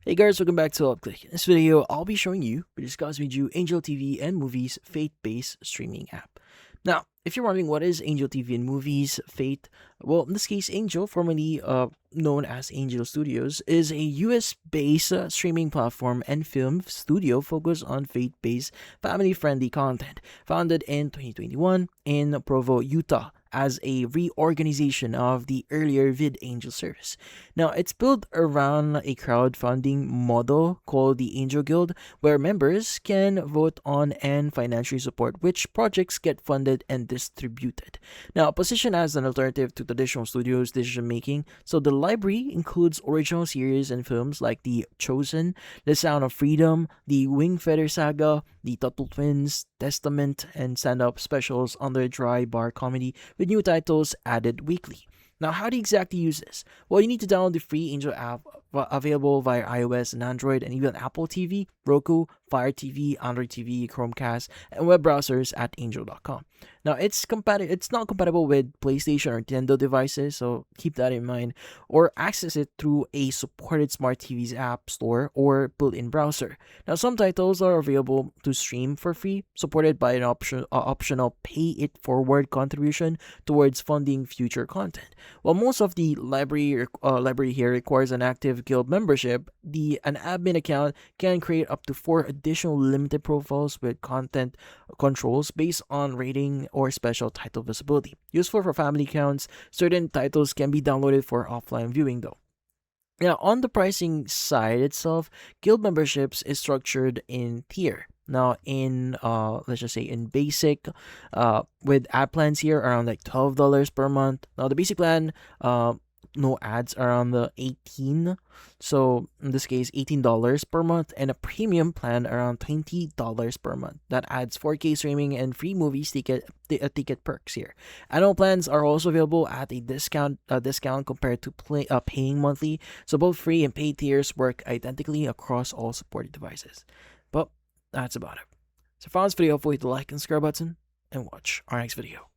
Hey guys, welcome back to UpClick. In this video, I'll be showing you, we discuss with you Angel TV and Movies Fate-based streaming app. Now, if you're wondering what is Angel TV and Movies Fate, well, in this case, Angel, formerly known as Angel Studios, is a US-based streaming platform and film studio focused on Fate-based family-friendly content. Founded in 2021 in Provo, Utah, as a reorganization of the earlier VidAngel service. Now, it's built around a crowdfunding model called the Angel Guild, where members can vote on and financially support which projects get funded and distributed. Now, positioned as an alternative to traditional studios' decision making, so the library includes original series and films like The Chosen, The Sound of Freedom, The Wingfeather Saga, The Tuttle Twins, Testament, and stand up specials on their dry bar comedy with new titles added weekly. Now, how do you exactly use this? Well, you need to download the free Angel app available via iOS and Android and even Apple TV, Roku, Fire TV, Android TV, Chromecast, and web browsers at angel.com. Now, it's not compatible with PlayStation or Nintendo devices, so keep that in mind, or access it through a supported smart TV's app store or built-in browser. Now, some titles are available to stream for free, supported by an optional pay-it-forward contribution towards funding future content. While most of the library here requires an active guild membership, an admin account can create up to 4 additional limited profiles with content controls based on rating or special title visibility. Useful for family accounts, certain titles can be downloaded for offline viewing though. Now, on the pricing side itself, guild memberships is structured in tier. Now, in let's just say in basic, with ad plans here around like $12 per month. Now, the basic plan, no ads around the 18. So in this case, $18 per month, and a premium plan around $20 per month. That adds 4K streaming and free movies ticket perks here. Annual plans are also available at a discount compared to paying monthly. So both free and paid tiers work identically across all supported devices. But that's about it. So if you found this video helpful, hit the like and subscribe button and watch our next video.